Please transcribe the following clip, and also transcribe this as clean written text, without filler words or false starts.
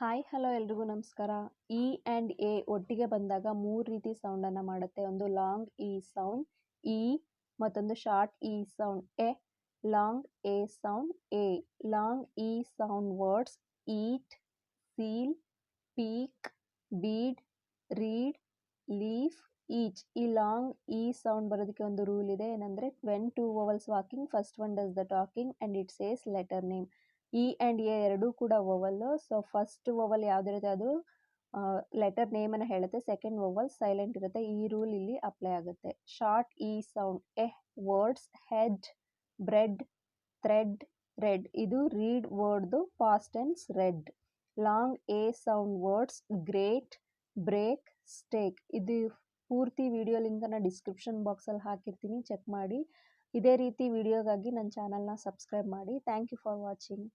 Hi hello ಎಲ್ರಿಗೂ ನಮಸ್ಕಾರ. E and A ಒಟ್ಟಿಗೆ ಬಂದಾಗ 3 ರೀತಿ ಸೌಂಡನ್ನು ಮಾಡುತ್ತೆ. ಒಂದು ಲಾಂಗ್ ಇ ಸೌಂಡ್ ಇ, ಮತ್ತೊಂದು short E sound A, long A sound A. Long E sound words eat, seal, peak, bead, read, leaf, each. ಈ ಲಾಂಗ್ ಇ ಸೌಂಡ್ ಬರೋದಕ್ಕೆ ಒಂದು ರೂಲ್ ಇದೆ. ಏನಂದರೆ when two vowels walking, first one does the talking and it says letter name. E and A ಎರಡೂ ಕೂಡ ವೊವಲ್ಲು. So first ವೊವಲ್ ಯಾವುದಿರುತ್ತೆ ಅದು letter ನೇಮನ್ನು ಹೇಳುತ್ತೆ. Second ವೊವಲ್ silent ಇರುತ್ತೆ. ಈ ರೂಲ್ ಇಲ್ಲಿ ಅಪ್ಲೈ ಆಗುತ್ತೆ. Short E sound E words head, bread, thread, read. ಇದು read ವರ್ಡ್ದು past tense read. Long A sound words great, break, steak. ಇದು ಪೂರ್ತಿ ವಿಡಿಯೋ ಲಿಂಕನ್ನು ಡಿಸ್ಕ್ರಿಪ್ಷನ್ ಬಾಕ್ಸಲ್ಲಿ ಹಾಕಿರ್ತೀನಿ, ಚೆಕ್ ಮಾಡಿ. ಇದೇ ರೀತಿ ವಿಡಿಯೋಗಾಗಿ ನನ್ನ ಚಾನಲ್ನ ಸಬ್ಸ್ಕ್ರೈಬ್ ಮಾಡಿ. Thank you for watching.